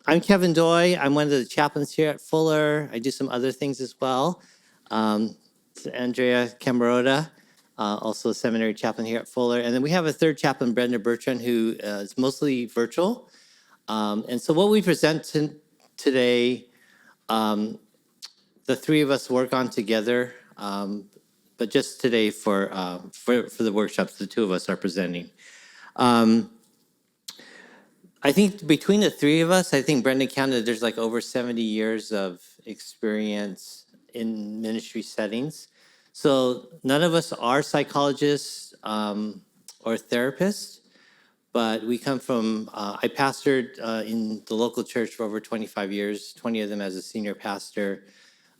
I'm Kevin Doy. I'm one of the chaplains here at Fuller. I do some other things as well. It's Andrea Cammarota, also a seminary chaplain here at Fuller. And then we have a third chaplain, Brenda Bertrand, who is mostly virtual. And so what we present today, the three of us work on together. But just today for the workshops, the two of us are presenting. I think between the three of us, I think Brendan counted, there's like over 70 years of experience in ministry settings. So none of us are psychologists or therapists, but we come from, I pastored in the local church for over 25 years, 20 of them as a senior pastor.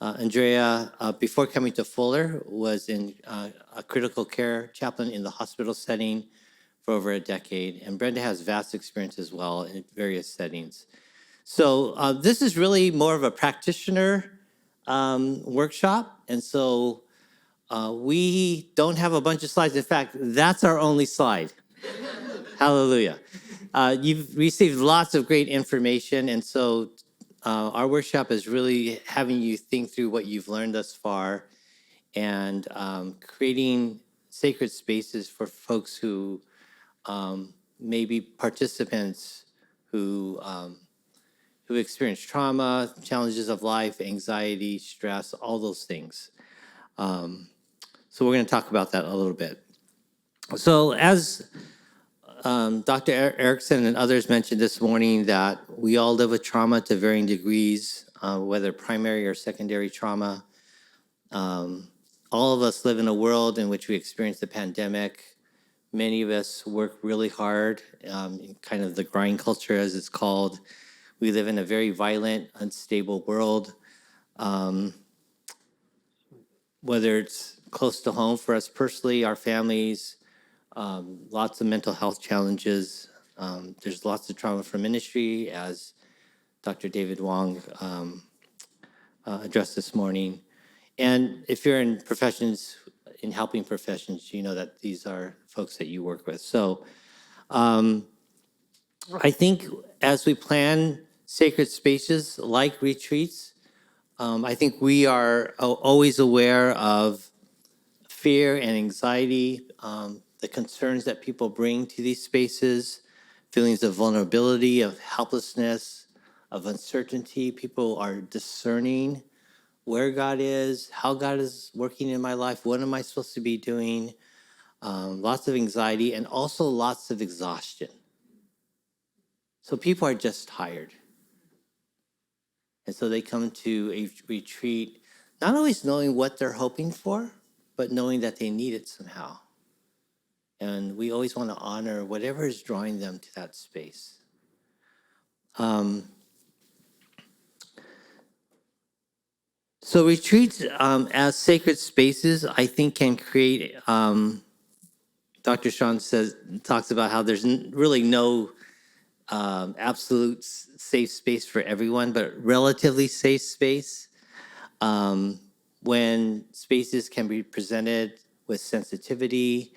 Andrea, before coming to Fuller, was in a critical care chaplain in the hospital setting for over a decade. And Brenda has vast experience as well in various settings. So this is really more of a practitioner workshop. And so we don't have a bunch of slides. In fact, that's our only slide. Hallelujah. You've received lots of great information. And so our workshop is really having you think through what you've learned thus far and creating sacred spaces for folks who maybe participants who experience trauma, challenges of life, anxiety, stress, all those things. So we're going to talk about that a little bit. So as Dr. Erickson and others mentioned this morning, that we all live with trauma to varying degrees, whether primary or secondary trauma. All of us live in a world in which we experience the pandemic. Many of us work really hard, in kind of the grind culture, as it's called. We live in a very violent, unstable world. Whether it's close to home for us personally, our families, lots of mental health challenges. There's lots of trauma from ministry, as Dr. David Wong addressed this morning. And if you're in professions, in helping professions, you know that these are folks that you work with. So I think as we plan sacred spaces like retreats, I think we are always aware of fear and anxiety, the concerns that people bring to these spaces, feelings of vulnerability, of helplessness, of uncertainty. People are discerning where God is, how God is working in my life, what am I supposed to be doing? Lots of anxiety and also lots of exhaustion. So people are just tired. And so they come to a retreat, not always knowing what they're hoping for, but knowing that they need it somehow. And we always want to honor whatever is drawing them to that space. So retreats as sacred spaces, I think, can create. Dr. Sean talks about how there's really no absolute safe space for everyone, but relatively safe space. When spaces can be presented with sensitivity,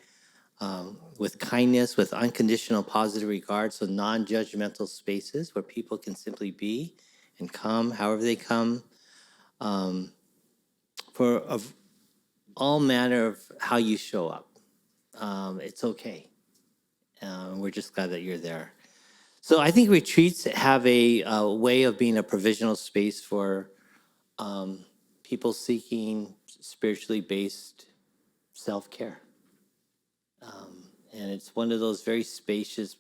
with kindness, with unconditional positive regard, so non-judgmental spaces where people can simply be and come however they come, for all manner of how you show up. It's okay. We're just glad that you're there. So I think retreats have a way of being a provisional space for people seeking spiritually based self-care. And it's one of those very spacious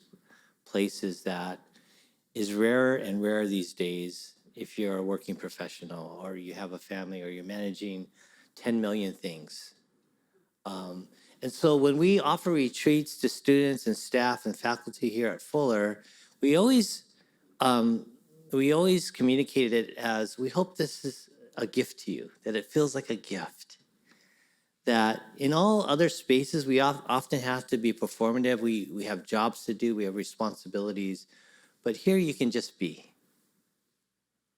places that is rarer and rarer these days if you're a working professional or you have a family or you're managing 10 million things. And so when we offer retreats to students and staff and faculty here at Fuller, we always communicate it as, we hope this is a gift to you, that it feels like a gift. That in all other spaces, we often have to be performative. We have jobs to do, we have responsibilities, but here you can just be.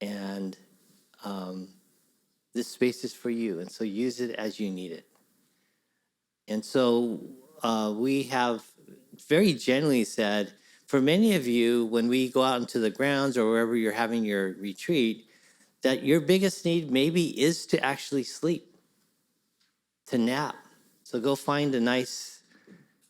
And this space is for you, and so use it as you need it. And so we have very generally said, for many of you, when we go out into the grounds or wherever you're having your retreat, that your biggest need maybe is to actually sleep, to nap. So go find a nice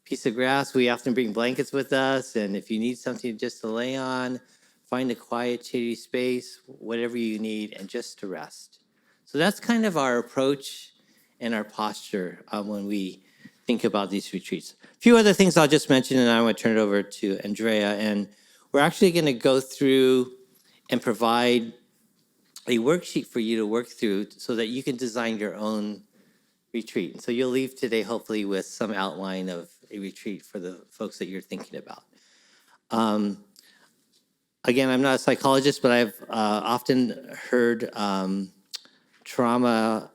piece of grass. We often bring blankets with us, and if you need something just to lay on, find a quiet, shady space, whatever you need, and just to rest. So that's kind of our approach and our posture when we think about these retreats. A few other things I'll just mention, and I want to turn it over to Andrea. And we're actually going to go through and provide a worksheet for you to work through so that you can design your own retreat. So you'll leave today hopefully with some outline of a retreat for the folks that you're thinking about. Again, I'm not a psychologist, but I've often heard trauma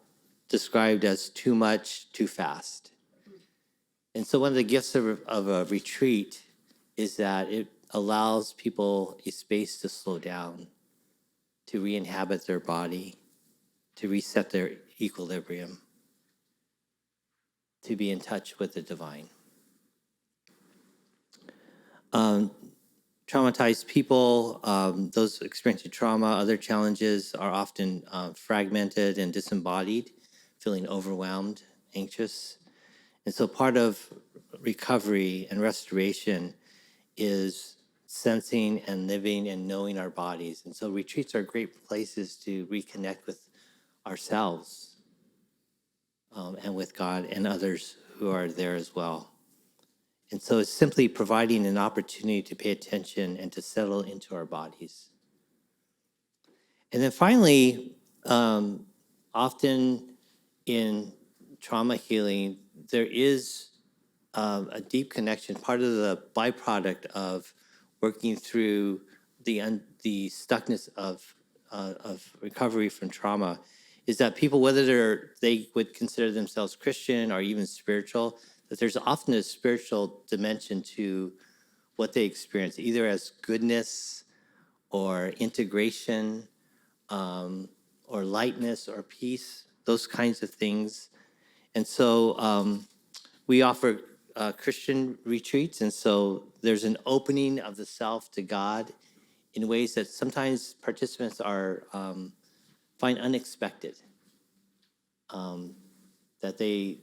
described as too much, too fast. And so one of the gifts of a retreat is that it allows people a space to slow down, to re-inhabit their body, to reset their equilibrium, to be in touch with the divine. Traumatized people, those experiencing trauma, other challenges are often fragmented and disembodied, feeling overwhelmed, anxious. And so part of recovery and restoration is sensing and living and knowing our bodies. And so retreats are great places to reconnect with ourselves and with God and others who are there as well. And so it's simply providing an opportunity to pay attention and to settle into our bodies. And then finally, often in trauma healing, there is a deep connection. Part of the byproduct of working through the stuckness of recovery from trauma is that people, whether they would consider themselves Christian or even spiritual, that there's often a spiritual dimension to what they experience, either as goodness or integration or lightness or peace, those kinds of things. And so we offer Christian retreats, and so there's an opening of the self to God in ways that sometimes participants are find unexpected. That they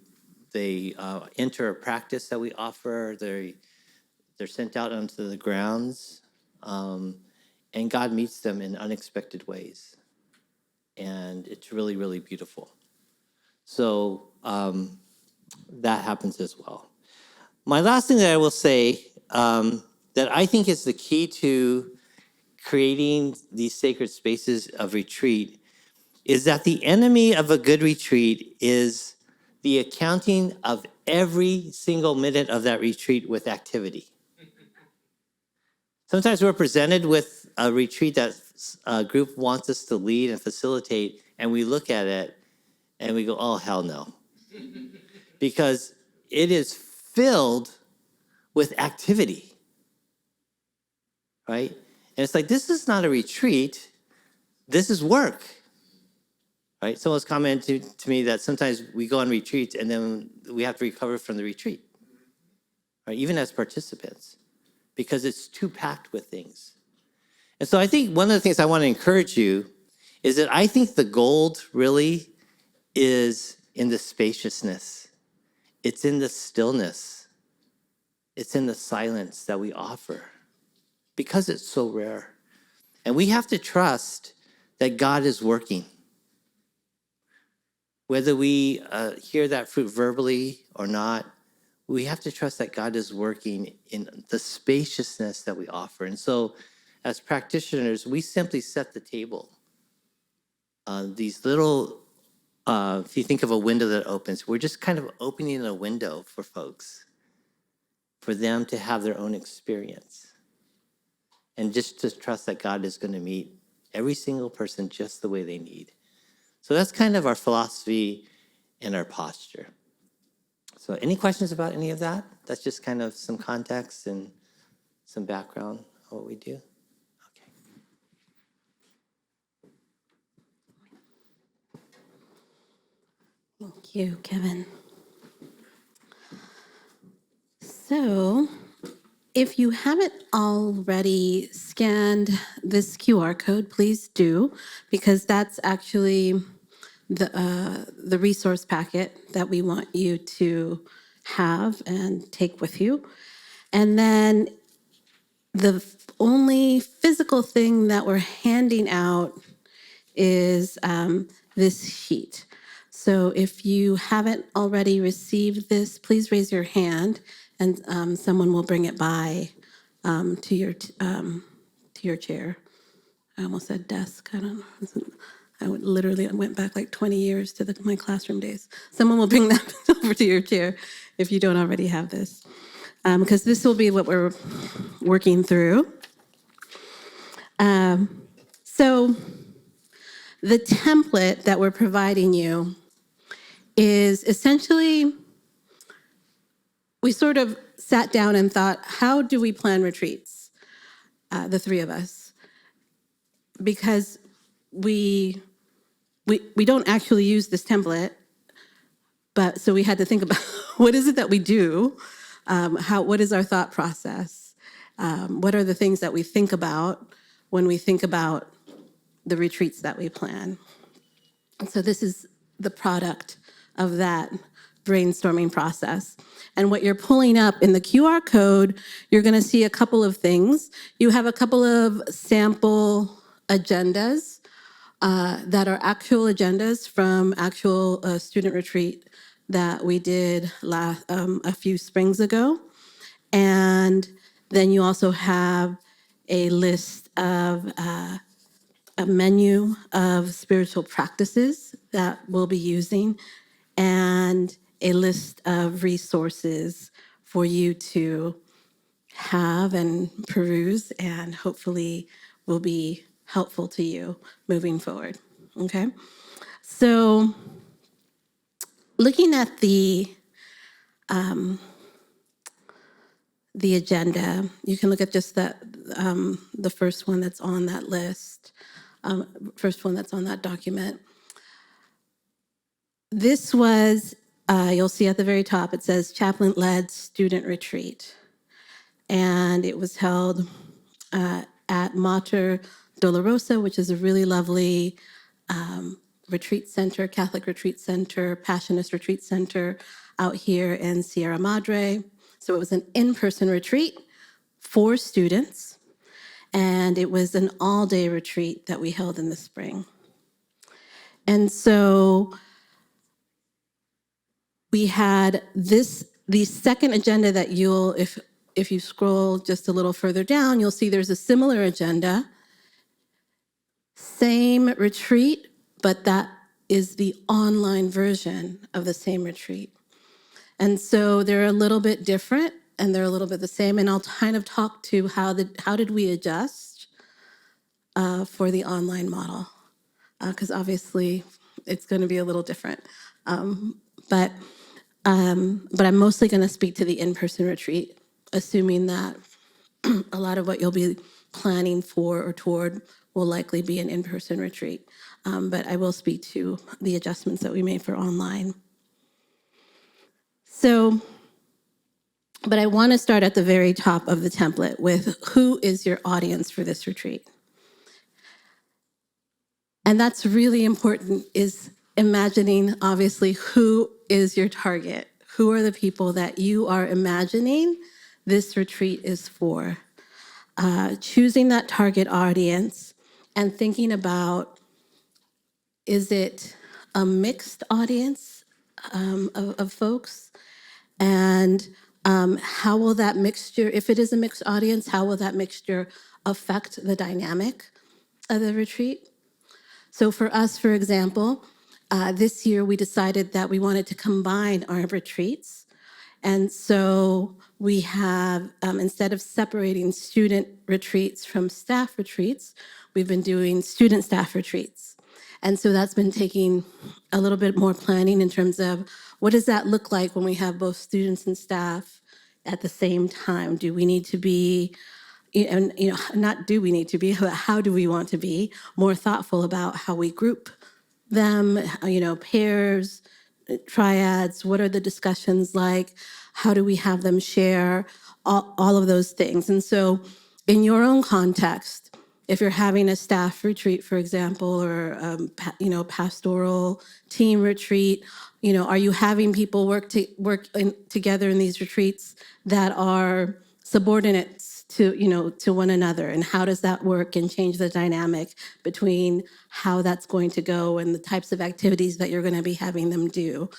enter a practice that we offer. They're sent out onto the grounds, and God meets them in unexpected ways, and it's really, really beautiful. So that happens as well. My last thing that I will say that I think is the key to creating these sacred spaces of retreat is that the enemy of a good retreat is the accounting of every single minute of that retreat with activity. Sometimes we're presented with a retreat that a group wants us to lead and facilitate, and we look at it and we go, oh, hell no. Because it is filled with activity, right? And it's like, this is not a retreat, this is work, right? Someone's commented to me that sometimes we go on retreats and then we have to recover from the retreat, right? Even as participants, because it's too packed with things. And so I think one of the things I want to encourage you is that I think the gold really is in the spaciousness. It's in the stillness. It's in the silence that we offer because it's so rare. And we have to trust that God is working. Whether we hear that fruit verbally or not, we have to trust that God is working in the spaciousness that we offer. And so as practitioners, we simply set the table. These little, if you think of a window that opens, we're just kind of opening a window for folks, for them to have their own experience. And just to trust that God is going to meet every single person just the way they need. So that's kind of our philosophy and our posture. So any questions about any of that? That's just kind of some context and some background on what we do. Okay. Thank you, Kevin. So If you haven't already scanned this QR code, please do, because that's actually the resource packet that we want you to have and take with you. And then the only physical thing that we're handing out is this sheet. So if you haven't already received this, please raise your hand, and someone will bring it by to your chair. I almost said desk. I don't know. Literally went back like 20 years to my classroom days. Someone will bring that over to your chair if you don't already have this, because this will be what we're working through. So the template that we're providing you is essentially, we sort of sat down and thought, how do we plan retreats, the three of us? Because we don't actually use this template, but so we had to think about what is it that we do? What is our thought process? What are the things that we think about when we think about the retreats that we plan? And so this is the product of that brainstorming process. And what you're pulling up in the QR code, you're going to see a couple of things. You have a couple of sample agendas that are actual agendas from actual student retreat that we did a few springs ago. And then you also have a list of a menu of spiritual practices that we'll be using, and a list of resources for you to have and peruse, and hopefully will be helpful to you moving forward. Okay? So looking at the agenda, you can look at just the first one that's on that list, first one that's on that document. This was, you'll see at the very top, it says chaplain-led student retreat. And it was held at Mater Dolorosa, which is a really lovely retreat center, Catholic retreat center, Passionist retreat center out here in Sierra Madre. So it was an in-person retreat for students, and it was an all-day retreat that we held in the spring. And so we had the second agenda that if you scroll just a little further down, you'll see there's a similar agenda. Same retreat, but that is the online version of the same retreat. And so they're a little bit different, and they're a little bit the same. And I'll kind of talk to how did we adjust for the online model, because obviously it's going to be a little different. But I'm mostly going to speak to the in-person retreat, assuming that a lot of what you'll be planning for or toward will likely be an in-person retreat. But I will speak to the adjustments that we made for online. So, but I want to start at the very top of the template with who is your audience for this retreat? And that's really important, is imagining, obviously, who is your target? Who are the people that you are imagining this retreat is for? Choosing that target audience and thinking about, is it a mixed audience of folks? And how will that mixture, if it is a mixed audience, how will that mixture affect the dynamic of the retreat? So for us, for example, this year we decided that we wanted to combine our retreats. And so we have, instead of separating student retreats from staff retreats, we've been doing student staff retreats. And so that's been taking a little bit more planning in terms of what does that look like when we have both students and staff at the same time? Do we need to be, not do we need to be, but how do we want to be more thoughtful about how we group them, pairs, triads, what are the discussions like? How do we have them share all of those things. And so in your own context, if you're having a staff retreat, for example, or pastoral team retreat, are you having people together in these retreats that are subordinates to one another? And how does that work and change the dynamic between how that's going to go and the types of activities that you're going to be having them do?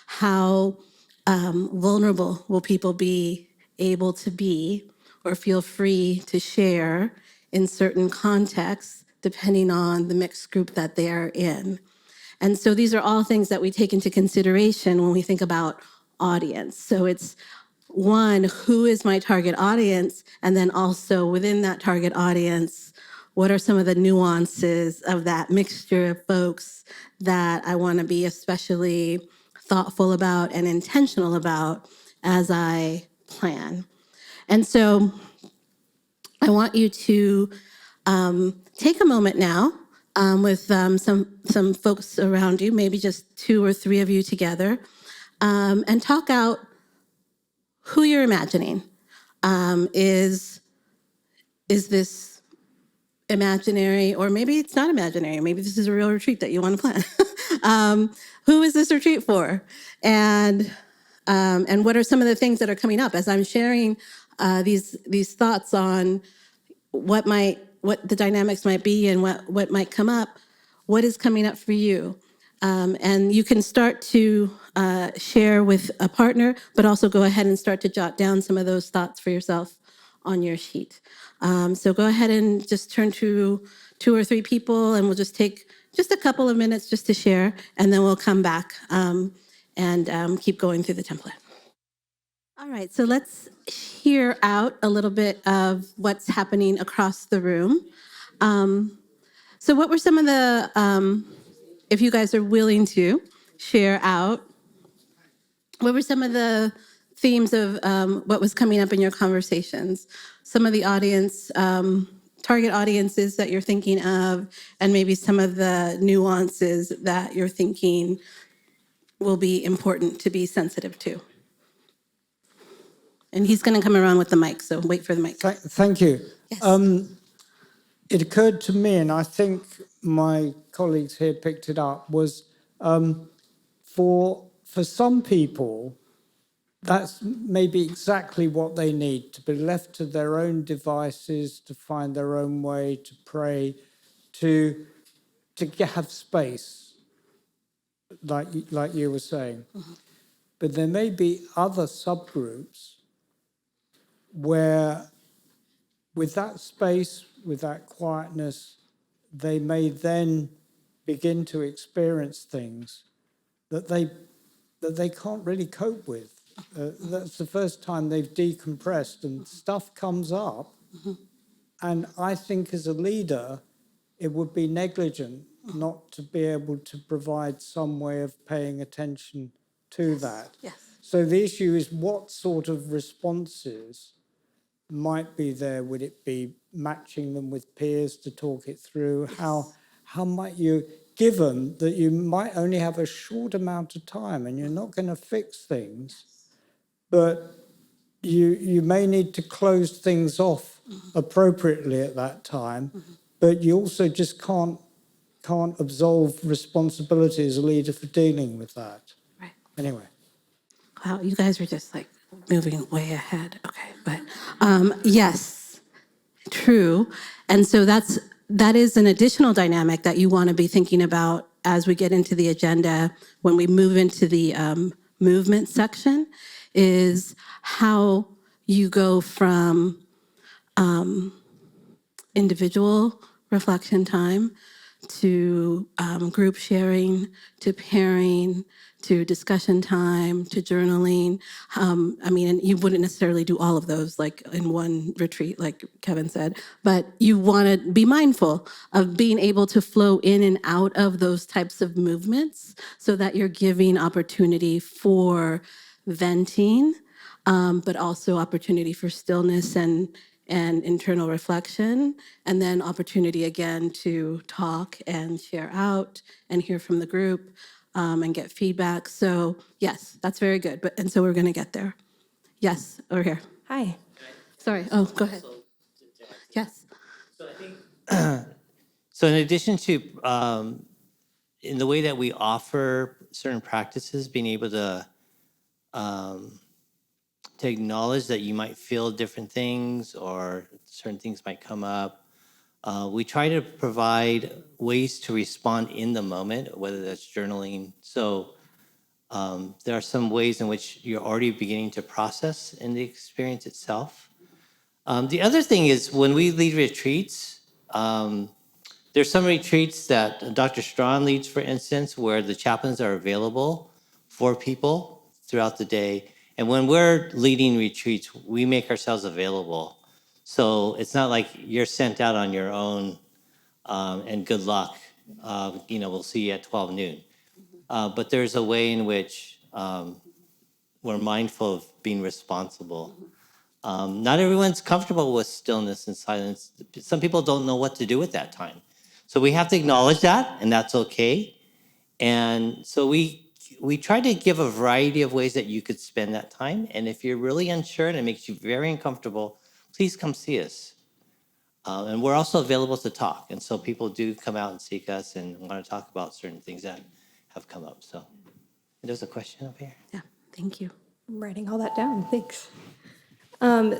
How vulnerable will people be able to be or feel free to share in certain contexts, depending on the mixed group that they're in? And so these are all things that we take into consideration when we think about audience. So it's one, who is my target audience? And then also within that target audience, what are some of the nuances of that mixture of folks that I want to be especially thoughtful about and intentional about as I plan? And so I want you to take a moment now with some folks around you, maybe just 2 or 3 of you together, and talk out who you're imagining. Is this imaginary, or maybe it's not imaginary? Maybe this is a real retreat that you want to plan. Who is this retreat for? And what are some of the things that are coming up as I'm sharing these thoughts on what the dynamics might be and what might come up? What is coming up for you? And you can start to share with a partner, but also go ahead and start to jot down some of those thoughts for yourself on your sheet. So go ahead and just turn to 2 or 3 people, and we'll just take just a couple of minutes just to share, and then we'll come back and keep going through the template. All right, so let's hear out a little bit of what's happening across the room. So what were some of the, if you guys are willing to share out, what were some of the themes of what was coming up in your conversations? Some of the audience, target audiences that you're thinking of, and maybe some of the nuances that you're thinking will be important to be sensitive to. And he's going to come around with the mic, so wait for the mic. Thank you. Yes. It occurred to me, and I think my colleagues here picked it up, was for some people, that's maybe exactly what they need, to be left to their own devices, to find their own way, to pray, to have space, like you were saying. Mm-hmm. But there may be other subgroups where, with that space, with that quietness, they may then begin to experience things that they can't really cope with. That's the first time they've decompressed, and stuff comes up. Mm-hmm. And I think as a leader, it would be negligent not to be able to provide some way of paying attention to that. Yes. So the issue is, what sort of responses might be there? Would it be matching them with peers to talk it through? Yes. How might you, given that you might only have a short amount of time and you're not going to fix things, but you may need to close things off appropriately at that time, but you also just can't absolve responsibility as a leader for dealing with that. Right. Anyway. Wow, you guys are just like moving way ahead. Okay, but yes, true. And so that is an additional dynamic that you want to be thinking about as we get into the agenda, when we move into the movement section, is how you go from individual reflection time to group sharing, to pairing, to discussion time, to journaling. And you wouldn't necessarily do all of those like in one retreat, like Kevin said, but you want to be mindful of being able to flow in and out of those types of movements so that you're giving opportunity for venting, but also opportunity for stillness and internal reflection, and then opportunity again to talk and share out and hear from the group and get feedback. So yes, that's very good. And so we're going to get there. Yes, over here. Hi. Sorry. Oh, go ahead. Yes. So I think, so in addition to, in the way that we offer certain practices, being able to acknowledge that you might feel different things or certain things might come up. We try to provide ways to respond in the moment, whether that's journaling. So there are some ways in which you're already beginning to process in the experience itself. The other thing is when we lead retreats, there's some retreats that Dr. Strawn leads, for instance, where the chaplains are available for people throughout the day. And when we're leading retreats, we make ourselves available. So it's not like you're sent out on your own and good luck. We'll see you at 12 noon. But there's a way in which we're mindful of being responsible. Not everyone's comfortable with stillness and silence. Some people don't know what to do at that time. So we have to acknowledge that, and that's okay. And so we try to give a variety of ways that you could spend that time. And if you're really unsure and it makes you very uncomfortable, please come see us. And we're also available to talk. And so people do come out and seek us and want to talk about certain things that have come up. So there's a question up here. Yeah. Thank you. I'm writing all that down. Thanks.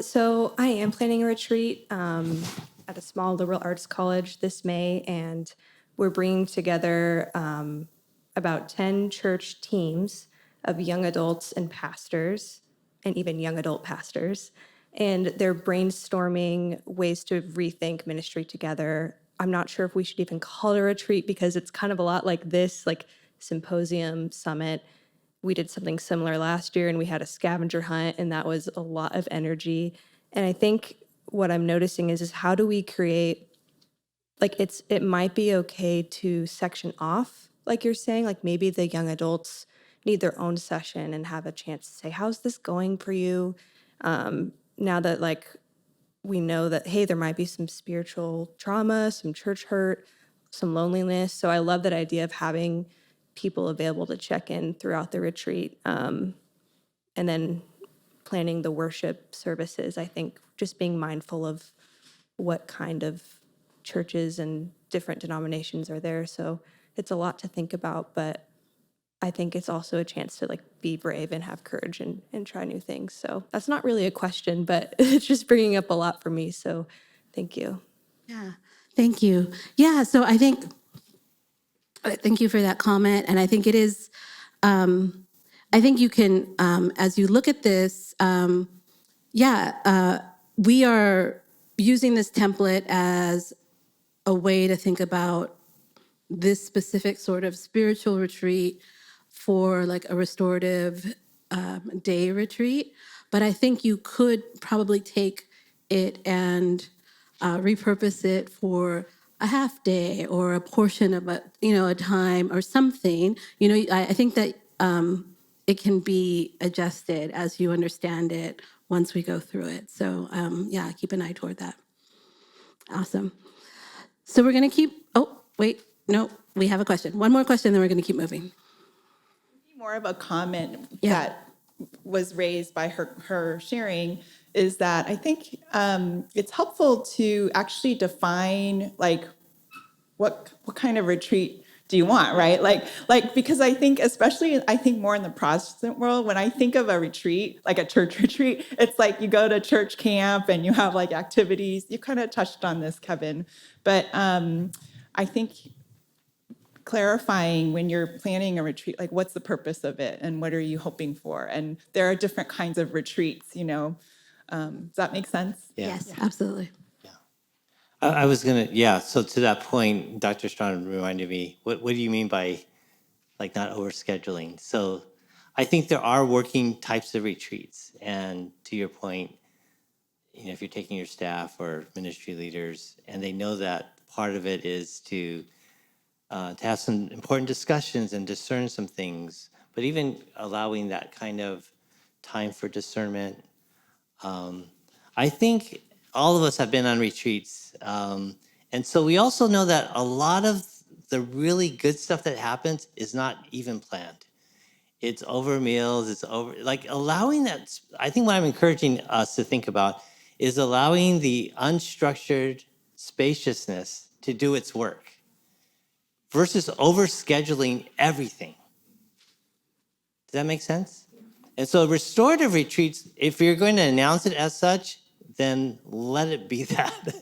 So I am planning a retreat at a small liberal arts college this May, and we're bringing together about 10 church teams of young adults and pastors, and even young adult pastors, and they're brainstorming ways to rethink ministry together. I'm not sure if we should even call it a retreat because it's kind of a lot like this, like symposium, summit. We did something similar last year and we had a scavenger hunt and that was a lot of energy. And I think what I'm noticing is how do we create, like it might be okay to section off, like you're saying, like maybe the young adults need their own session and have a chance to say, how's this going for you? Now that like we know that, hey, there might be some spiritual trauma, some church hurt, some loneliness. So I love that idea of having people available to check in throughout the retreat. And then planning the worship services, I think just being mindful of what kind of churches and different denominations are there. So it's a lot to think about, but I think it's also a chance to like be brave and have courage and try new things. So that's not really a question, but it's just bringing up a lot for me. So thank you. Yeah. Thank you. Yeah. So I think, thank you for that comment. And I think it is, I think you can, as you look at this, we are using this template as a way to think about this specific sort of spiritual retreat for like a restorative day retreat. But I think you could probably take it and repurpose it for a half day or a portion of a time or something. I think that it can be adjusted as you understand it once we go through it. So keep an eye toward that. Awesome. So we're going to keep, we have a question. One more question, then we're going to keep moving. More of a comment Yeah. that was raised by her sharing is that I think it's helpful to actually define like what kind of retreat do you want, right? Like because I think especially more in the Protestant world, when I think of a retreat, like a church retreat, it's like you go to church camp and you have like activities. You kind of touched on this, Kevin, but I think clarifying when you're planning a retreat, like what's the purpose of it and what are you hoping for? And there are different kinds of retreats, does that make sense? Yeah. Yes, absolutely. I was so to that point, Dr. Strong reminded me, what do you mean by like not overscheduling? So I think there are working types of retreats. And to your point, if you're taking your staff or ministry leaders and they know that part of it is to have some important discussions and discern some things, but even allowing that kind of time for discernment. I think all of us have been on retreats. And so we also know that a lot of the really good stuff that happens is not even planned. It's over meals, it's over, like allowing that. I think what I'm encouraging us to think about is allowing the unstructured spaciousness to do its work versus overscheduling everything. Does that make sense? And so restorative retreats, if you're going to announce it as such, then let it be that,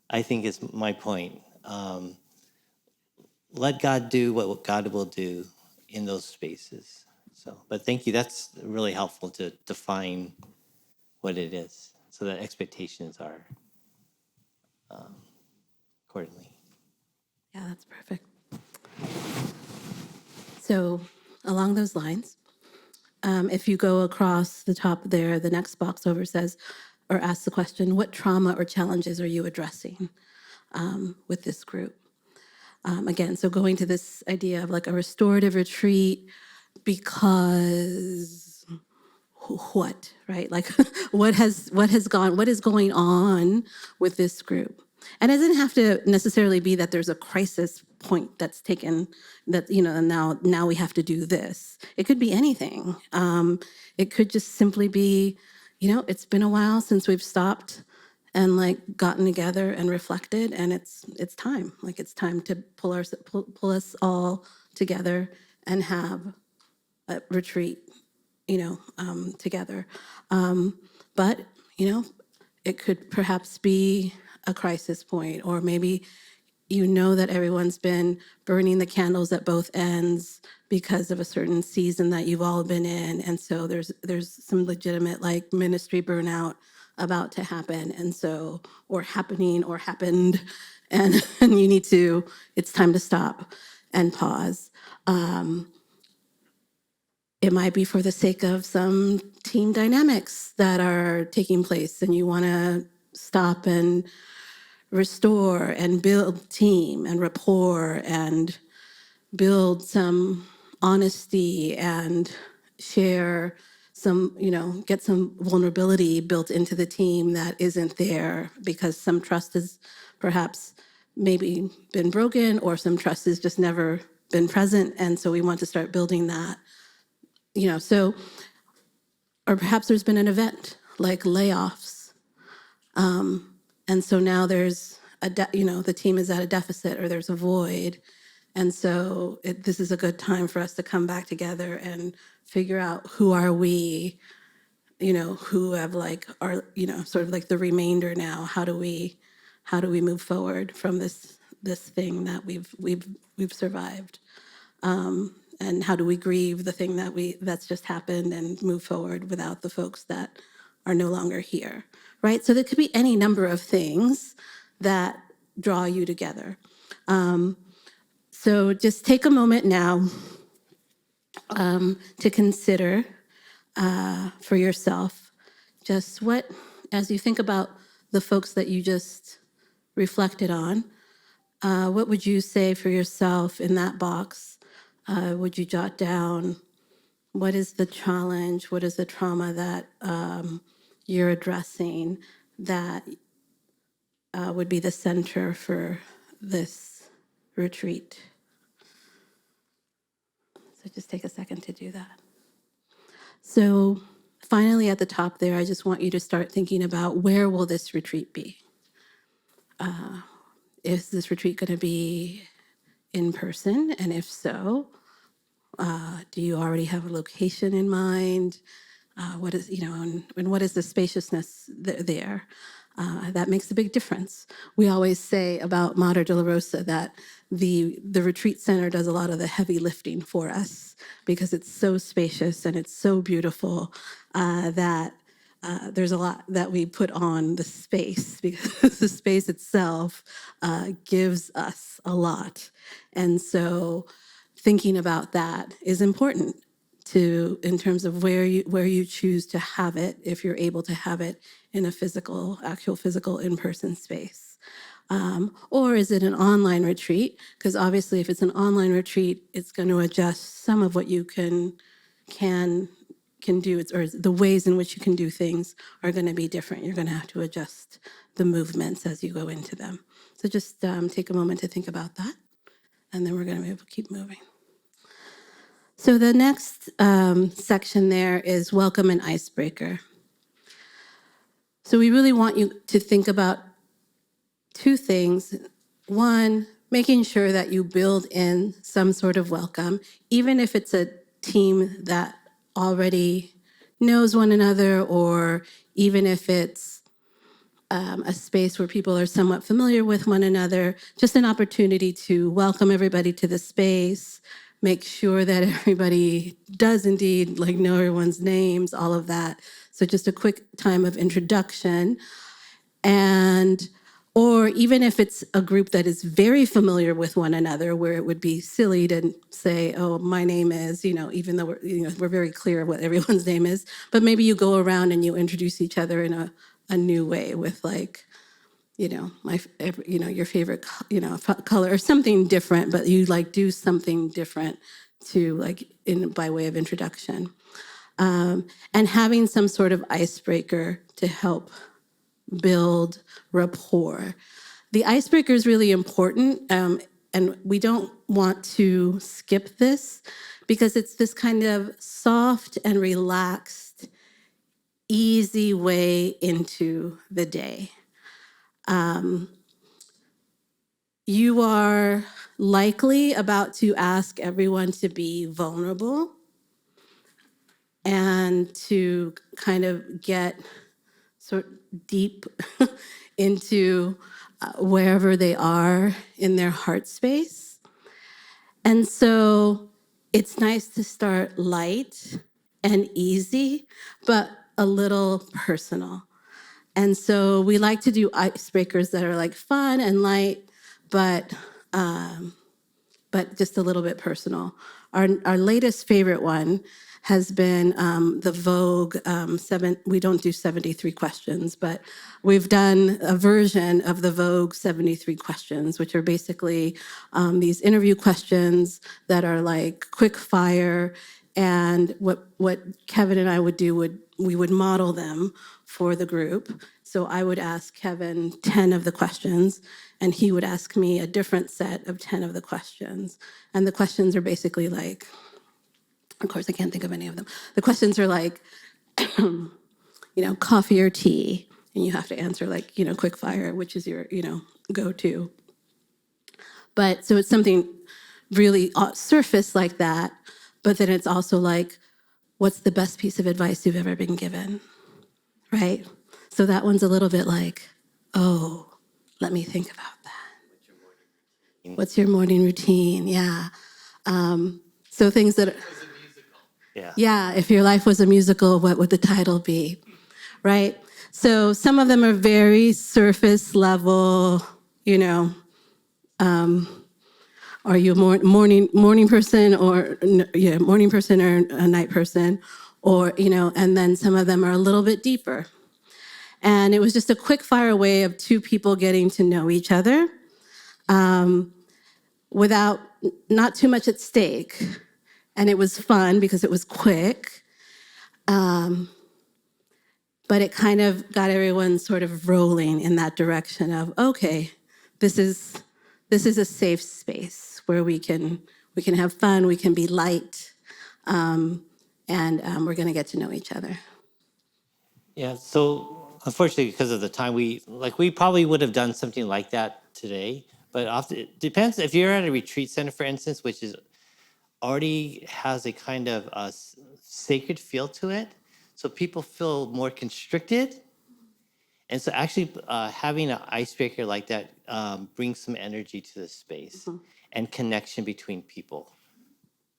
I think is my point. Let God do what God will do in those spaces. So, but thank you. That's really helpful to define what it is so that expectations are accordingly. Yeah, that's perfect. So along those lines, if you go across the top there, the next box over says, or asks the question, what trauma or challenges are you addressing with this group? Again, so going to this idea of like a restorative retreat because what, right? Like what is going on with this group? And it doesn't have to necessarily be that there's a crisis point that's taken that, now we have to do this. It could be anything. It could just simply be, it's been a while since we've stopped and like gotten together and reflected, and it's time. Like it's time to pull us all together and have a retreat, together. But, it could perhaps be a crisis point, or maybe that everyone's been burning the candles at both ends because of a certain season that you've all been in, and so there's some legitimate like ministry burnout about to happen, and so or happening or happened, and and it's time to stop and pause. It might be for the sake of some team dynamics that are taking place, and you want to stop and restore and build team and rapport and build some honesty and share some, get some vulnerability built into the team that isn't there because some trust has perhaps maybe been broken, or some trust has just never been present. And so we want to start building that, so, or perhaps there's been an event like layoffs. And so now there's the team is at a deficit, or there's a void. And so this is a good time for us to come back together and figure out who are we, who have like are, sort of like the remainder now. How do we move forward from this thing that we've survived? And how do we grieve the thing that's just happened and move forward without the folks that are no longer here, right? So there could be any number of things that draw you together. So just take a moment now to consider for yourself just as you think about the folks that you just reflected on, what would you say for yourself in that box? Would you jot down what is the challenge, what is the trauma that you're addressing that would be the center for this retreat? So just take a second to do that. So finally at the top there, I just want you to start thinking about, where will this retreat be? Is this retreat going to be in person? And if so, do you already have a location in mind? What is, and what is the spaciousness there? That makes a big difference. We always say about Mater Dolorosa that the retreat center does a lot of the heavy lifting for us because it's so spacious and it's so beautiful that there's a lot that we put on the space because the space itself gives us a lot. And so thinking about that is important in terms of where you choose to have it, if you're able to have it in a actual physical in-person space. Or is it an online retreat? Because obviously if it's an online retreat, it's going to adjust some of what you can do, or the ways in which you can do things are going to be different. You're going to have to adjust the movements as you go into them. So just take a moment to think about that, and then we're going to keep moving. So the next section there is welcome and icebreaker. So we really want you to think about two things. One, making sure that you build in some sort of welcome, even if it's a team that already knows one another, or even if it's a space where people are somewhat familiar with one another, just an opportunity to welcome everybody to the space, make sure that everybody does indeed like know everyone's names, all of that. So just a quick time of introduction. And or even if it's a group that is very familiar with one another, where it would be silly to say, oh, my name is, even though we're very clear what everyone's name is, but maybe you go around and you introduce each other in a new way with like, your favorite, color or something different, but you like do something different to like by way of introduction. And having some sort of icebreaker to help build rapport. The icebreaker is really important, and we don't want to skip this because it's this kind of soft and relaxed, easy way into the day. You are likely about to ask everyone to be vulnerable and to kind of get sort deep into wherever they are in their heart space. And so it's nice to start light and easy, but a little personal. And so we like to do icebreakers that are like fun and light, but just a little bit personal. Our latest favorite one has been the Vogue we don't do 73 questions, but we've done a version of the Vogue 73 questions, which are basically these interview questions that are like quick fire. And what Kevin and I would do we would model them for the group. So I would ask Kevin 10 of the questions, and he would ask me a different set of 10 of the questions. And the questions are basically like, of course, I can't think of any of them. The questions are like, coffee or tea, and you have to answer like, quick fire, which is your, go-to. But so it's something really surface like that, but then it's also like, what's the best piece of advice you've ever been given, right? So that one's a little bit like, oh, let me think about that. What's your morning routine? Yeah. So things that, yeah, if your life was a musical, what would the title be, right? So some of them are very surface level, are you a morning person or morning person or a night person, or and then some of them are a little bit deeper. And it was just a quick fire way of two people getting to know each other without not too much at stake. And it was fun because it was quick. But it kind of got everyone sort of rolling in that direction of, okay, this is a safe space where we can have fun, we can be light, and we're going to get to know each other. Yeah, so unfortunately, because of the time, we probably would have done something like that today. But often, it depends if you're at a retreat center, for instance, which is already has a kind of sacred feel to it, so people feel more constricted. And so, actually, having an icebreaker like that brings some energy to the space and connection between people.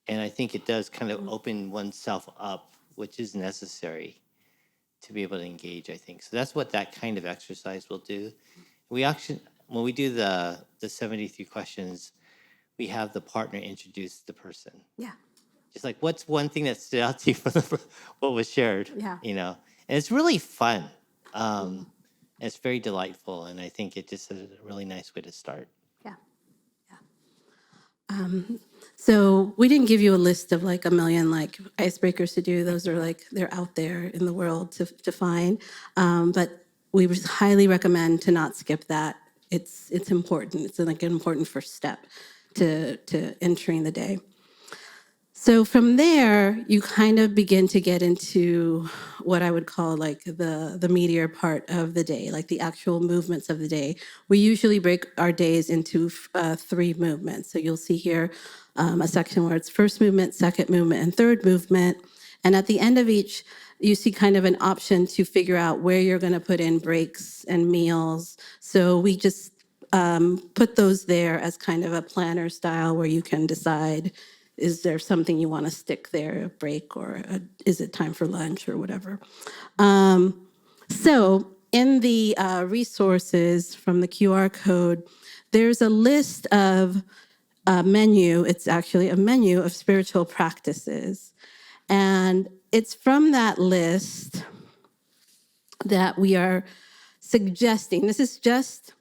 And I think it does kind of open oneself up, which is necessary to be able to engage, I think. So that's what that kind of exercise will do. We actually, when we do the 73 questions, we have the partner introduce the person. Yeah. Just like, what's one thing that stood out to you from what was shared? Yeah. And it's really fun. And it's very delightful. And I think it just is a really nice way to start. Yeah. So we didn't give you a list of like a million like icebreakers to do. Those are like, they're out there in the world to find. But we would highly recommend to not skip that. It's important. It's like an important first step to entering the day. So from there, you kind of begin to get into what I would call like the meatier part of the day, like the actual movements of the day. We usually break our days into 3 movements. So you'll see here a section where it's first movement, second movement, and third movement. And at the end of each, you see kind of an option to figure out where you're going to put in breaks and meals. So we just put those there as kind of a planner style where you can decide, is there something you want to stick there, a break, or is it time for lunch or whatever. So in the resources from the QR code, there's a list of menu. It's actually a menu of spiritual practices. And it's from that list that we are suggesting. This is just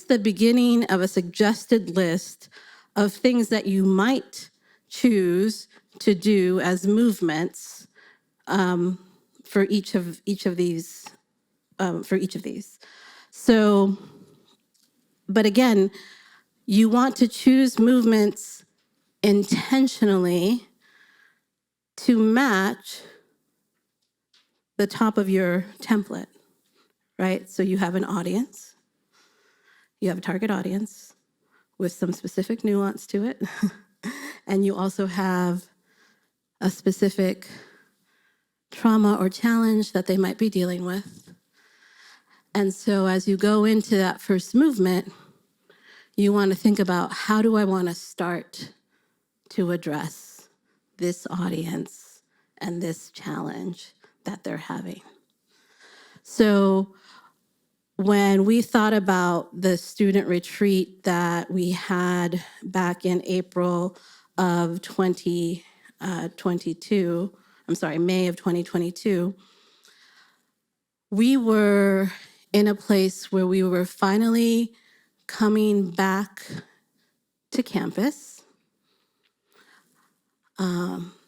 the beginning of a suggested list of things that you might choose to do as movements for each of these So, but again, you want to choose movements intentionally to match the top of your template, right? So you have an audience, you have a target audience with some specific nuance to it, and you also have a specific trauma or challenge that they might be dealing with. And so as you go into that first movement, you want to think about, how do I want to start to address this audience and this challenge that they're having? So when we thought about the student retreat that we had back in April of 2022, May of 2022, we were in a place where we were finally coming back to campus.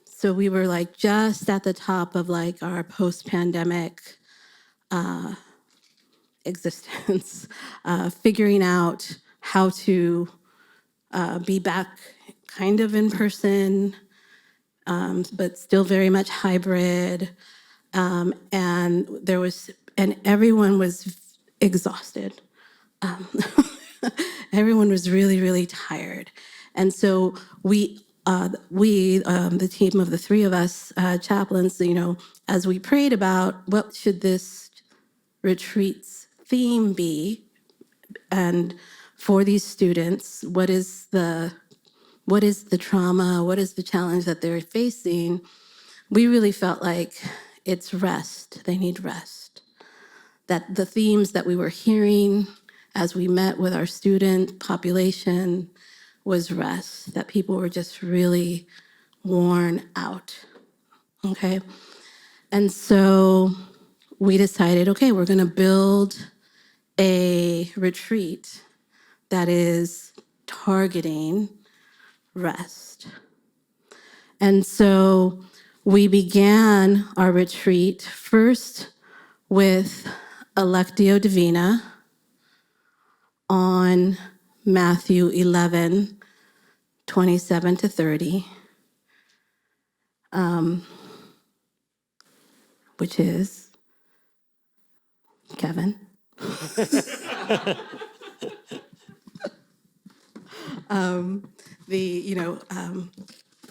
So we were like just at the top of like our post-pandemic existence, figuring out how to be back kind of in person, but still very much hybrid. And everyone was exhausted. Everyone was really, really tired. And so the team of the 3 of us chaplains, as we prayed about what should this retreat's theme be, and for these students, what is the trauma, what is the challenge that they're facing, we really felt like it's rest. They need rest. That the themes that we were hearing as we met with our student population was rest, that people were just really worn out, okay? And so we decided, okay, we're gonna build a retreat that is targeting rest. And so we began our retreat first with a Lectio Divina on Matthew 11, 27 to 30, which is, Kevin,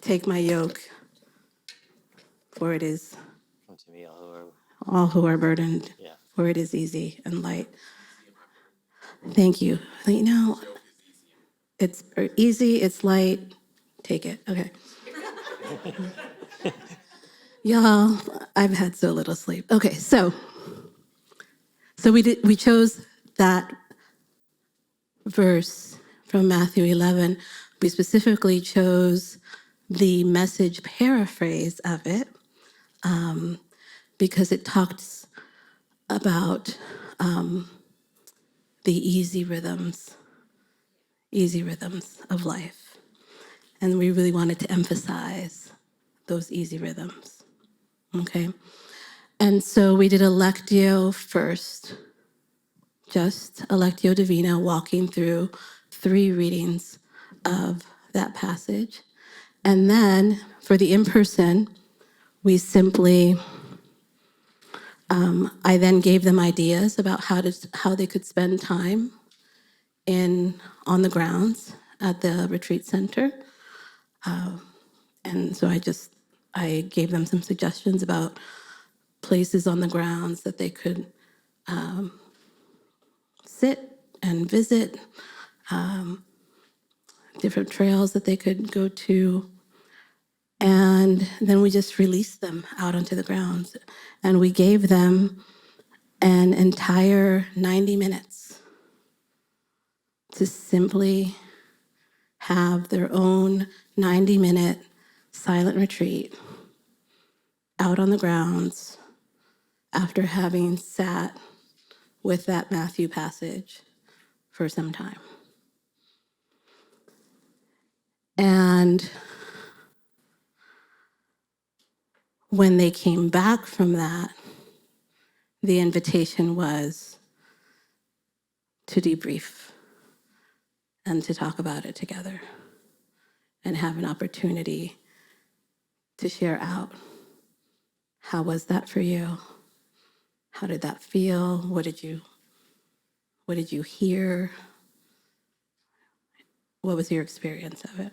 take my yoke, for it is Come to me, all who are. all who are burdened, Yeah. for it is easy and light. Thank you. It's easy, it's light, take it, okay. Y'all, I've had so little sleep. Okay, so we chose that verse from Matthew 11. We specifically chose the Message paraphrase of it because it talks about the easy rhythms of life. And we really wanted to emphasize those easy rhythms, okay? And so we did a Lectio first, just a Lectio Divina, walking through 3 readings of that passage. And then for the in-person, we simply, I then gave them ideas about how they could spend time on the grounds at the retreat center. And so I gave them some suggestions about places on the grounds that they could sit and visit, different trails that they could go to. And then we just released them out onto the grounds. And we gave them an entire 90 minutes to simply have their own 90-minute silent retreat out on the grounds after having sat with that Matthew passage for some time. And when they came back from that, the invitation was to debrief and to talk about it together and have an opportunity to share out. How was that for you? How did that feel? What did you hear? What was your experience of it?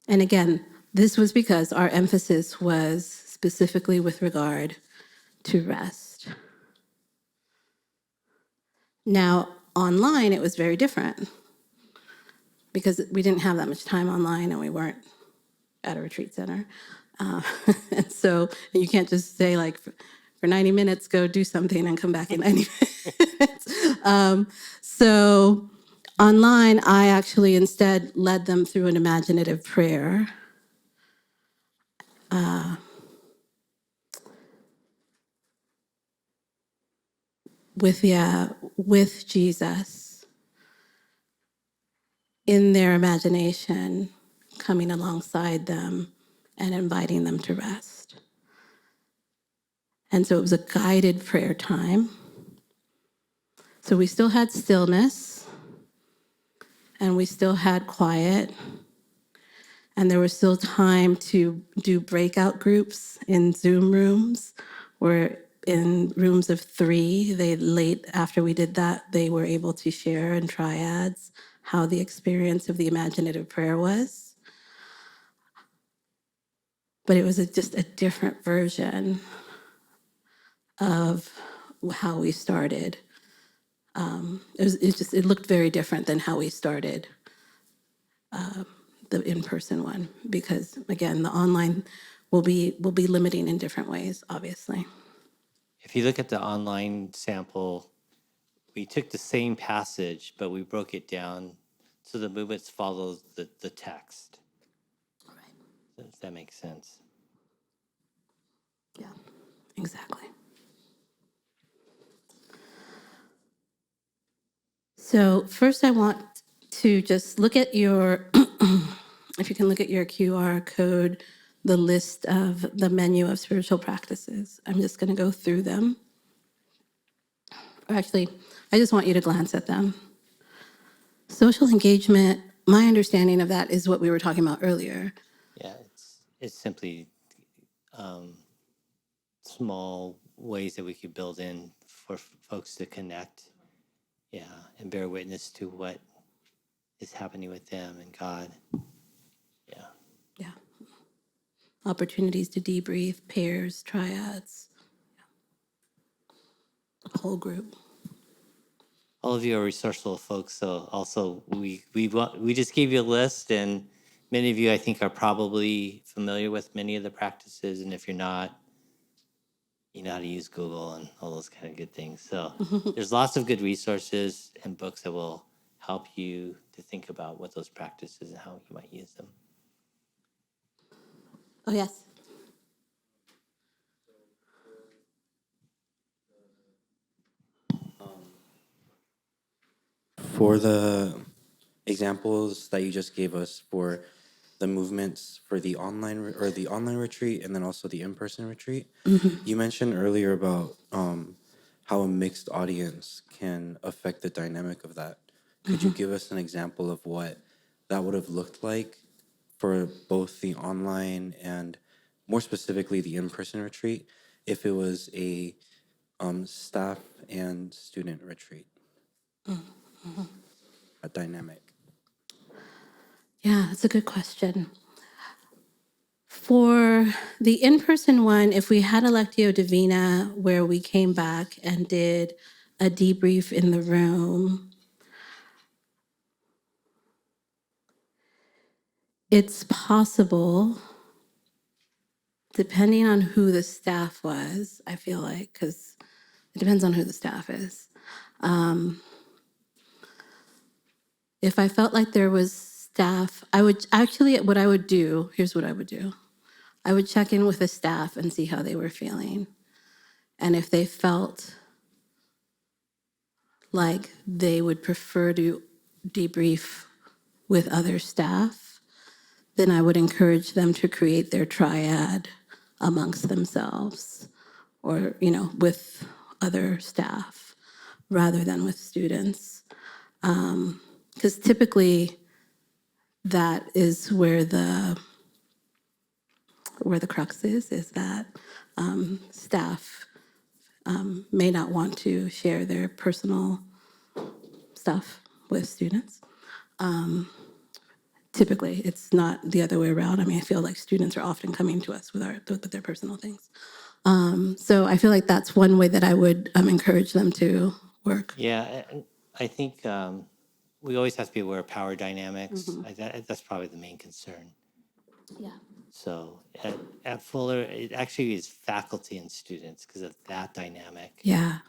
And again, this was because our emphasis was specifically with regard to rest. Now, online, it was very different because we didn't have that much time online and we weren't at a retreat center. And so you can't just say, like, for 90 minutes, go do something and come back in 90 minutes. So online, I actually instead led them through an imaginative prayer. With Jesus in their imagination, coming alongside them and inviting them to rest. And so it was a guided prayer time. So we still had stillness and we still had quiet. And there was still time to do breakout groups in Zoom rooms where in rooms of 3, late after we did that, they were able to share in triads how the experience of the imaginative prayer was. But it was just a different version of how we started. It looked very different than how we started the in-person one, because again, the online will be limiting in different ways, obviously. If you look at the online sample, we took the same passage, but we broke it down so the movements follow the text. Right. Does that make sense? Yeah, exactly. So first I want to just look at your, if you can look at your QR code, the list of the menu of spiritual practices. I'm just going to go through them. Or actually, I just want you to glance at them. Social engagement, my understanding of that is what we were talking about earlier. Yeah, it's simply small ways that we could build in for folks to connect, and bear witness to what is happening with them and God. Yeah. Opportunities to debrief, pairs, triads, whole group. All of you are resourceful folks, so also we just gave you a list, and many of you I think are probably familiar with many of the practices, and if you're not, you know how to use Google and all those kind of good things. So there's lots of good resources and books that will help you to think about what those practices and how you might use them. Oh, yes. For the examples that you just gave us for the movements for the online retreat and then also the in-person retreat, you mentioned earlier about how a mixed audience can affect the dynamic of that. Could you give us an example of what that would have looked like for both the online and more specifically the in-person retreat if it was a staff and student retreat, a dynamic. Yeah, that's a good question. For the in-person one, if we had a Lectio Divina where we came back and did a debrief in the room, it's possible, depending on who the staff was, I feel like, because it depends on who the staff is. If I felt like there was staff, I would actually, what I would do, here's what I would do. I would check in with the staff and see how they were feeling. And if they felt like they would prefer to debrief with other staff, then I would encourage them to create their triad amongst themselves or, with other staff rather than with students. Because typically that is where the crux is that staff may not want to share their personal stuff with students. Typically, it's not the other way around. I mean, I feel like students are often coming to us with their personal things. So I feel like that's one way that I would encourage them to work. Yeah, and I think we always have to be aware of power dynamics. That's probably the main concern. Yeah. So at Fuller, it actually is faculty and students because of that dynamic. Yeah.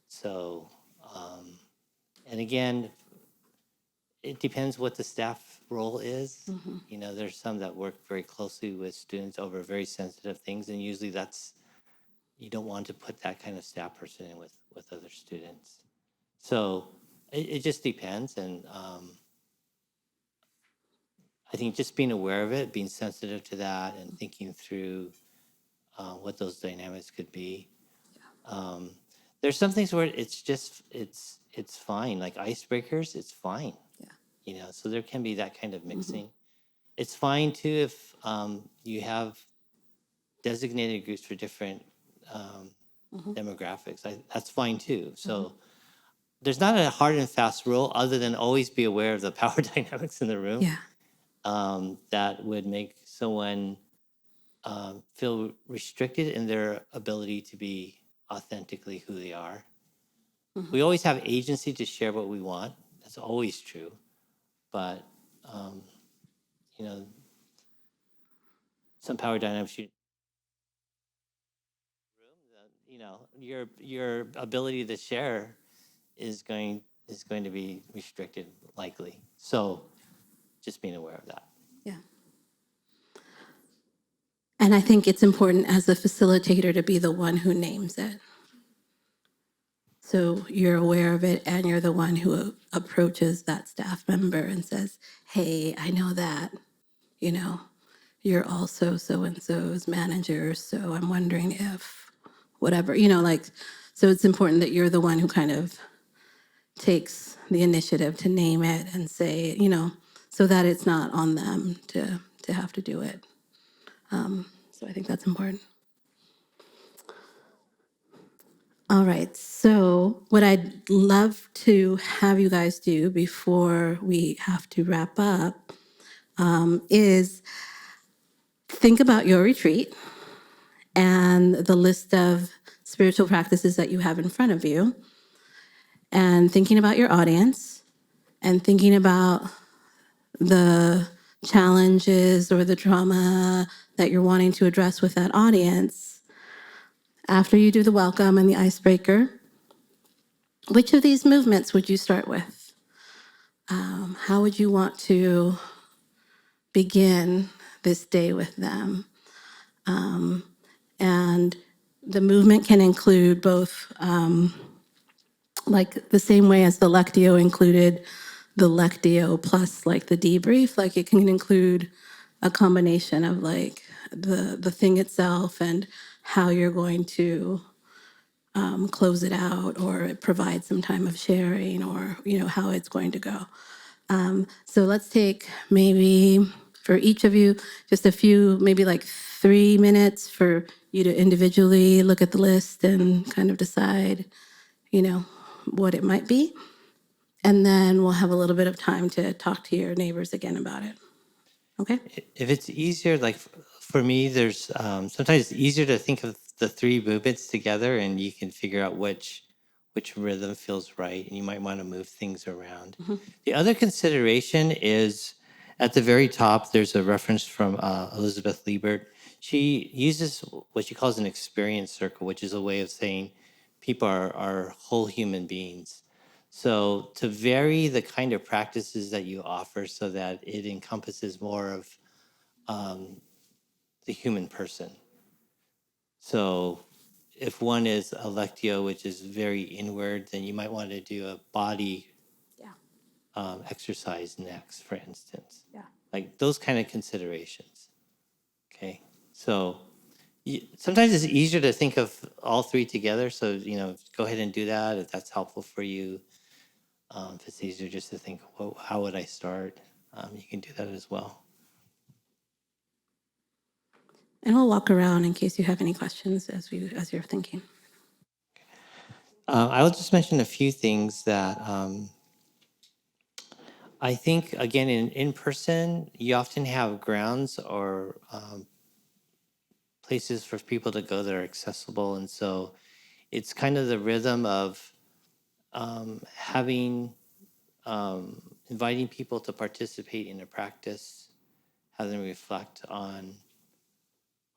So, and again, it depends what the staff role is. There's some that work very closely with students over very sensitive things, and usually you don't want to put that kind of staff person in with other students. So it just depends, and I think just being aware of it, being sensitive to that, and thinking through what those dynamics could be. There's some things where it's fine, like icebreakers. It's fine. Yeah. So there can be that kind of mixing. It's fine too if you have designated groups for different demographics. That's fine too. So there's not a hard and fast rule other than always be aware of the power dynamics in the room. Yeah. That would make someone feel restricted in their ability to be authentically who they are. We always have agency to share what we want. That's always true. But, some power dynamics, your ability to share is going to be restricted likely. So just being aware of that. Yeah. And I think it's important as a facilitator to be the one who names it. So you're aware of it and you're the one who approaches that staff member and says, hey, I know that, you're also so-and-so's manager, so I'm wondering if whatever, so it's important that you're the one who kind of takes the initiative to name it and say, so that it's not on them to have to do it. So I think that's important. All right, so what I'd love to have you guys do before we have to wrap up is think about your retreat and the list of spiritual practices that you have in front of you, and thinking about your audience, and thinking about the challenges or the trauma that you're wanting to address with that audience. After you do the welcome and the icebreaker, which of these movements would you start with? How would you want to begin this day with them? And the movement can include both, like the same way as the Lectio included the Lectio plus like the debrief, like it can include a combination of like the thing itself and how you're going to close it out or provide some time of sharing or, how it's going to go. So let's take maybe for each of you, just a few, maybe like 3 minutes for you to individually look at the list and kind of decide, what it might be. And then we'll have a little bit of time to talk to your neighbors again about it. Okay? If it's easier, like for me, there's sometimes it's easier to think of the three movements together, and you can figure out which rhythm feels right, and you might want to move things around. The other consideration is at the very top. There's a reference from Elizabeth Liebert. She uses what she calls an experience circle, which is a way of saying people are whole human beings. So to vary the kind of practices that you offer so that it encompasses more of the human person. So if one is electio, which is very inward, then you might want to do a body exercise next, for instance. Yeah. Like those kind of considerations. Okay. So sometimes it's easier to think of all three together. So, go ahead and do that if that's helpful for you. If it's easier just to think, well, how would I start? You can do that as well. And we'll walk around in case you have any questions as you're thinking. I will just mention a few things that I think, again, in person, you often have grounds or places for people to go that are accessible. And so it's kind of the rhythm of having, inviting people to participate in a practice, have them reflect on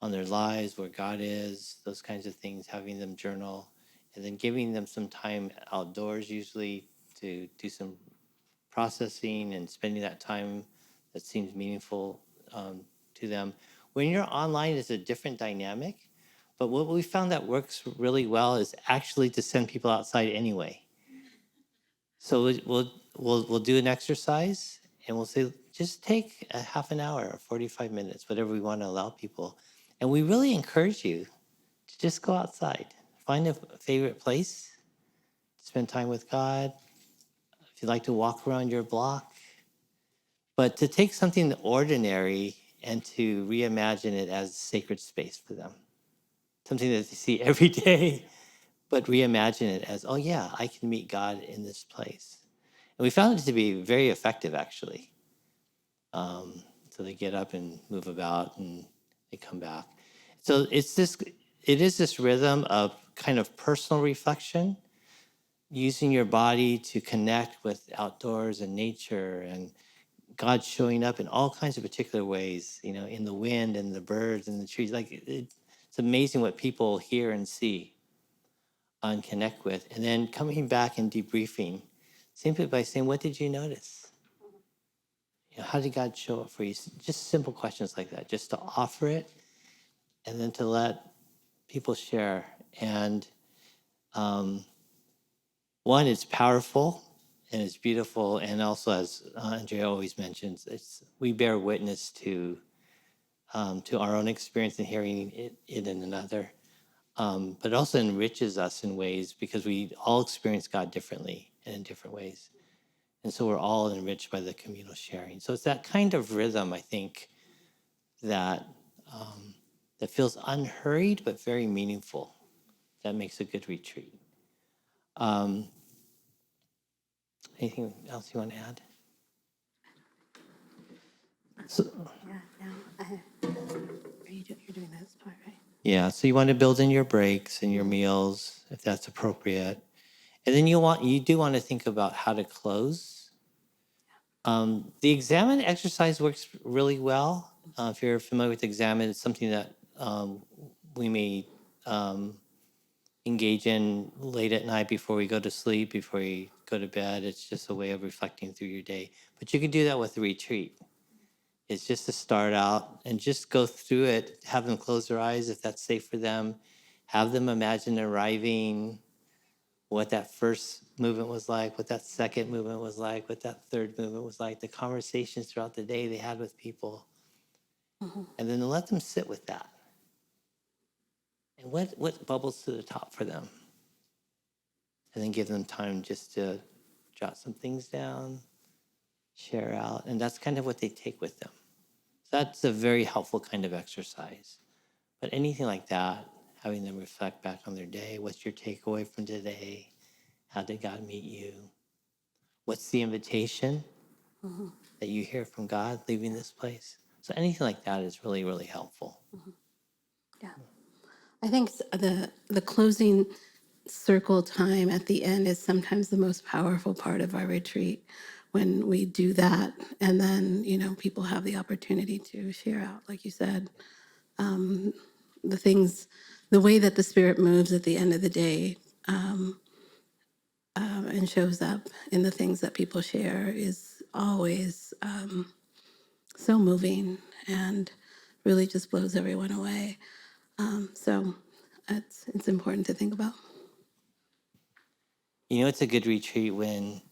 their lives, where God is, those kinds of things, having them journal, and then giving them some time outdoors, usually to do some processing and spending that time that seems meaningful to them. When you're online, it's a different dynamic. But what we found that works really well is actually to send people outside anyway. So we'll do an exercise and we'll say, just take a half an hour or 45 minutes, whatever we want to allow people. And we really encourage you to just go outside, find a favorite place, spend time with God. If you'd like to walk around your block, but to take something ordinary and to reimagine it as sacred space for them, something that they see every day, but reimagine it as, oh yeah, I can meet God in this place. And we found it to be very effective, actually. So they get up and move about, and they come back. So it is this rhythm of kind of personal reflection, using your body to connect with outdoors and nature and God showing up in all kinds of particular ways, in the wind and the birds and the trees. Like it's amazing what people hear and see and connect with. And then coming back and debriefing simply by saying, what did you notice? How did God show up for you? Just simple questions like that, just to offer it and then to let people share. And one, it's powerful and it's beautiful. And also, as Andrea always mentions, we bear witness to our own experience and hearing it in another. But it also enriches us in ways because we all experience God differently and in different ways. And so we're all enriched by the communal sharing. So it's that kind of rhythm, I think, that that feels unhurried but very meaningful. That makes a good retreat. Anything else you want to add? So, You're doing this part, right? yeah, so you want to build in your breaks and your meals if that's appropriate. And then you do want to think about how to close. The examine exercise works really well. If you're familiar with examine, it's something that we may engage in late at night before we go to sleep, before we go to bed. It's just a way of reflecting through your day. But you can do that with a retreat. It's just to start out and just go through it, have them close their eyes if that's safe for them, have them imagine arriving, what that first movement was like, what that second movement was like, what that third movement was like, the conversations throughout the day they had with people. And then let them sit with that. And what bubbles to the top for them? And then give them time just to jot some things down, share out. And that's kind of what they take with them. That's a very helpful kind of exercise. But anything like that, having them reflect back on their day, what's your takeaway from today? How did God meet you? What's the invitation that you hear from God leaving this place? So anything like that is really, really helpful. Yeah. I think the closing circle time at the end is sometimes the most powerful part of our retreat when we do that. And then, people have the opportunity to share out, like you said, the things, the way that the Spirit moves at the end of the day, and shows up in the things that people share is always so moving and really just blows everyone away. So it's important to think about. It's a good retreat when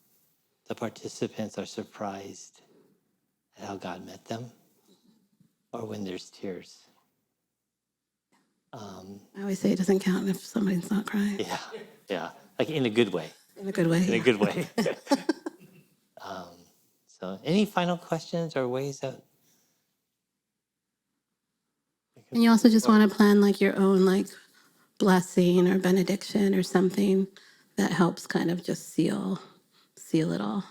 the participants are surprised at how God met them or when there's tears. I always say it doesn't count if somebody's not crying. Yeah, yeah, like in a good way, In a good way. in a Yeah. good way. So any final questions or ways that... And you also just want to plan like your own like blessing or benediction or something that helps kind of just seal it all.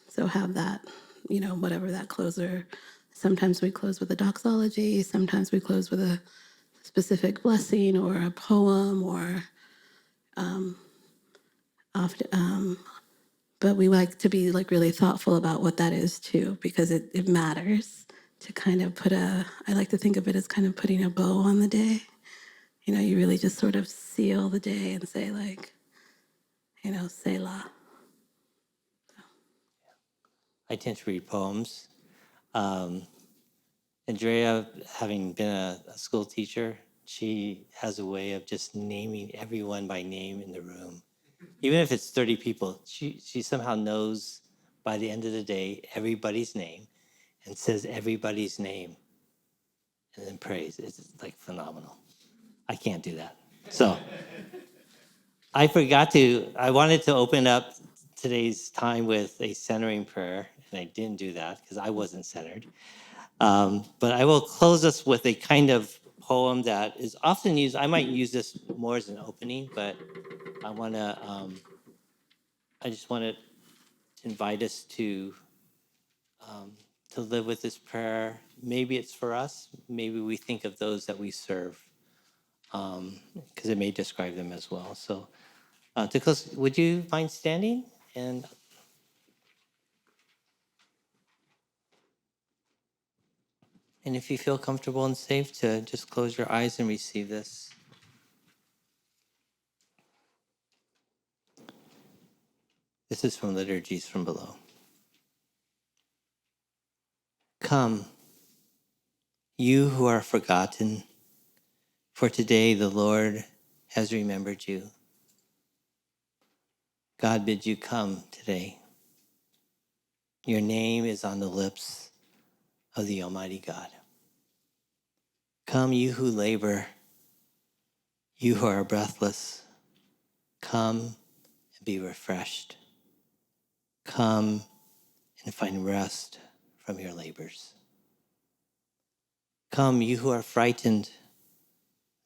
So have that, whatever that closer. Sometimes we close with a doxology. Sometimes we close with a specific blessing or a poem or often. But we like to be like really thoughtful about what that is too, because it matters to kind of I like to think of it as kind of putting a bow on the day. You really just sort of seal the day and say like, Selah. I tend to read poems. Andrea, having been a school teacher, she has a way of just naming everyone by name in the room. Even if it's 30 people, she somehow knows by the end of the day everybody's name and says everybody's name and then prays. It's like phenomenal. I can't do that. So I wanted to open up today's time with a centering prayer, and I didn't do that because I wasn't centered. But I will close us with a kind of poem that is often used. I might use this more as an opening, but I just want to invite us to live with this prayer. Maybe it's for us. Maybe we think of those that we serve, because it may describe them as well. So, to close, would you mind standing? And if you feel comfortable and safe, to just close your eyes and receive this. This is from Liturgies from Below. Come, you who are forgotten, for today the Lord has remembered you. God bids you come today. Your name is on the lips of the Almighty God. Come, you who labor, you who are breathless, come and be refreshed. Come and find rest from your labors. Come, you who are frightened,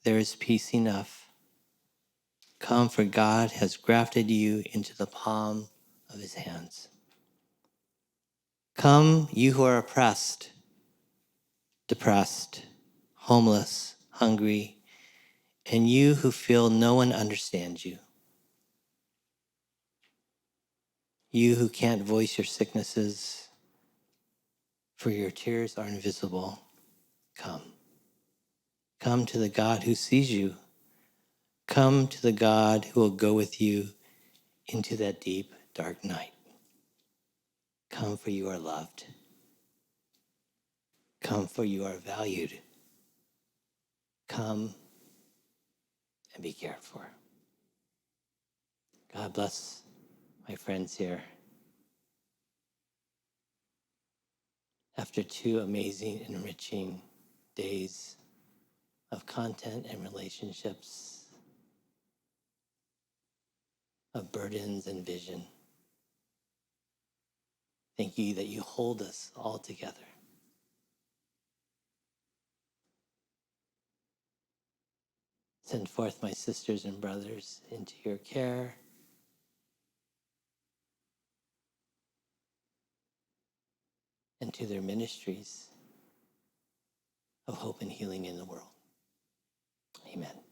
there is peace enough. Come, for God has grafted you into the palm of his hands. Come, you who are oppressed, depressed, homeless, hungry, and you who feel no one understands you. You who can't voice your sicknesses, for your tears are invisible. Come. Come to the God who sees you. Come to the God who will go with you into that deep, dark night. Come, for you are loved. Come, for you are valued. Come and be cared for. God bless my friends here. After 2 amazing, enriching days of content and relationships, of burdens and vision, thank you that you hold us all together. Send forth my sisters and brothers into your care. And to their ministries of hope and healing in the world. Amen.